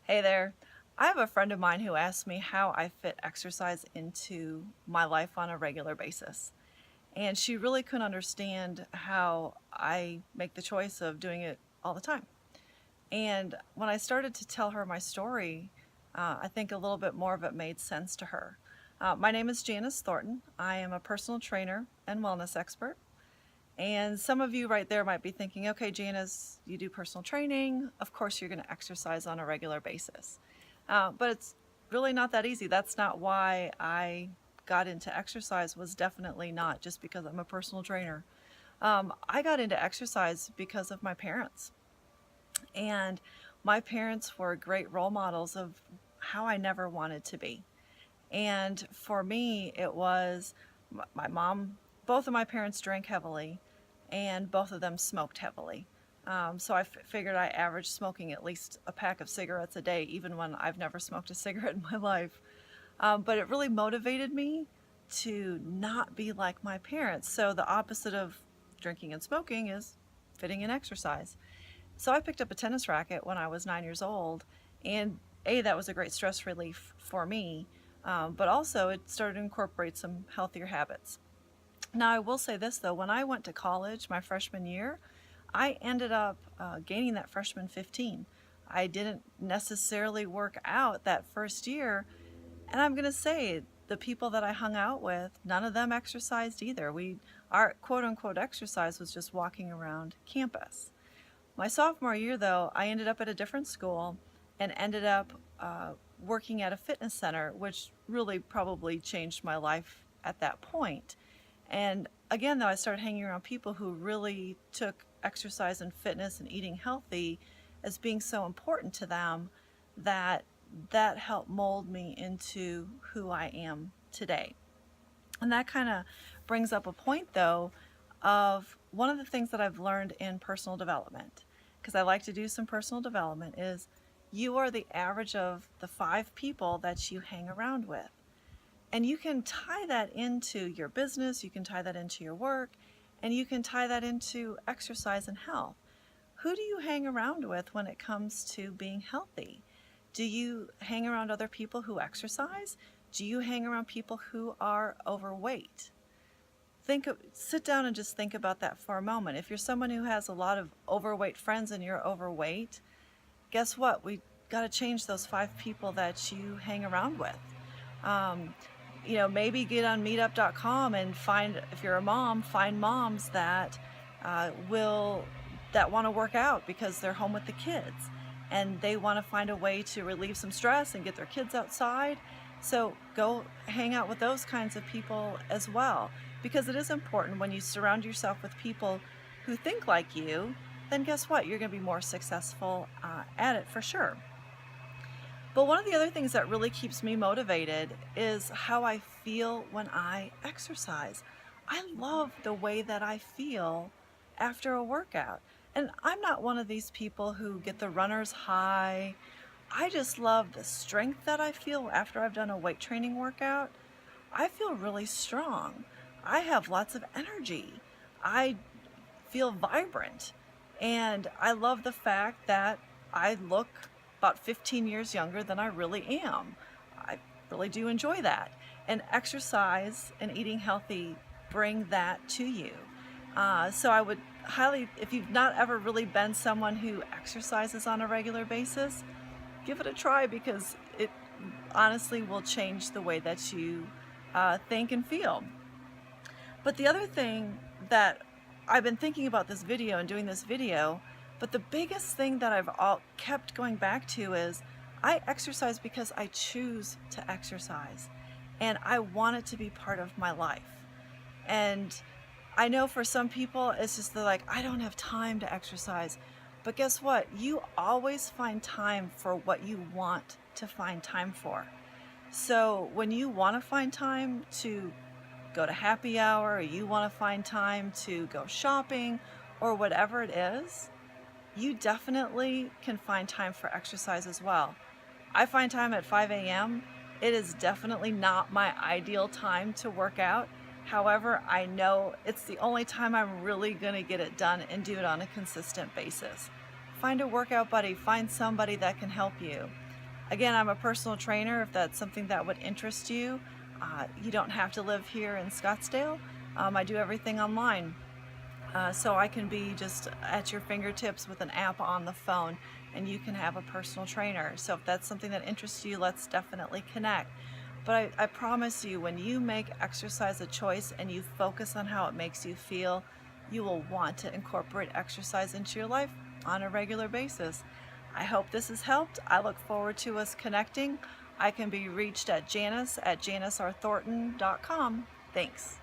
Hey there. I have a friend of mine who asked me how I fit exercise into my life on a regular basis. And she really couldn't understand how I make the choice of doing it all the time. And when I started to tell her my story, I think a little bit more of it made sense to her. My name is Janice Thornton. I am a personal trainer and wellness expert. And some of you right there might be thinking, okay, Janice, you do personal training. Of course, you're going to exercise on a regular basis. But it's really not that easy. That's not why I got into exercise, was definitely not just because I'm a personal trainer. I got into exercise because of my parents. And my parents were great role models of how I never wanted to be. And for me, it was my mom, both of my parents drank heavily, and both of them smoked heavily. So I figured I averaged smoking at least a pack of cigarettes a day, even when I've never smoked a cigarette in my life. But it really motivated me to not be like my parents. So the opposite of drinking and smoking is fitting in exercise. So I picked up a tennis racket when I was 9 years old, and that was a great stress relief for me, but also it started to incorporate some healthier habits. Now, I will say this though, when I went to college my freshman year, I ended up gaining that freshman 15. I didn't necessarily work out that first year, and I'm going to say the people that I hung out with, none of them exercised either. Our quote unquote exercise was just walking around campus. My sophomore year, though, I ended up at a different school and ended up working at a fitness center, which really probably changed my life at that point. And again, though, I started hanging around people who really took exercise and fitness and eating healthy as being so important to them that that helped mold me into who I am today. And that kind of brings up a point, though, of one of the things that I've learned in personal development, because I like to do some personal development, is you are the average of the 5 people that you hang around with. And you can tie that into your business, you can tie that into your work, and you can tie that into exercise and health. Who do you hang around with when it comes to being healthy? Do you hang around other people who exercise? Do you hang around people who are overweight? Sit down and just think about that for a moment. If you're someone who has a lot of overweight friends and you're overweight, guess what? We got to change those 5 people that you hang around with. Maybe get on meetup.com and find, if you're a mom, find moms that want to work out because they're home with the kids and they want to find a way to relieve some stress and get their kids outside. So go hang out with those kinds of people as well, because it is important when you surround yourself with people who think like you, then guess what? You're going to be more successful at it for sure. But one of the other things that really keeps me motivated is how I feel when I exercise. I love the way that I feel after a workout. And I'm not one of these people who get the runner's high. I just love the strength that I feel after I've done a weight training workout. I feel really strong. I have lots of energy. I feel vibrant. And I love the fact that I look about 15 years younger than I really am. I really do enjoy that. And exercise and eating healthy bring that to you. So I would highly, if you've not ever really been someone who exercises on a regular basis, give it a try, because it honestly will change the way that you think and feel. But the other thing that I've been thinking about this video and doing this video, but the biggest thing that I've kept going back to is I exercise because I choose to exercise and I want it to be part of my life. And I know for some people it's just they're like, I don't have time to exercise. But guess what? You always find time for what you want to find time for. So when you want to find time to go to happy hour, or you want to find time to go shopping or whatever it is, you definitely can find time for exercise as well. I find time at 5 a.m. It is definitely not my ideal time to work out. However, I know it's the only time I'm really going to get it done and do it on a consistent basis. Find a workout buddy, find somebody that can help you. Again, I'm a personal trainer if that's something that would interest you. You don't have to live here in Scottsdale. I do everything online. So I can be just at your fingertips with an app on the phone, and you can have a personal trainer. So if that's something that interests you, let's definitely connect. But I promise you, when you make exercise a choice and you focus on how it makes you feel, you will want to incorporate exercise into your life on a regular basis. I hope this has helped. I look forward to us connecting. I can be reached at Janice at janicrthornton.com. Thanks.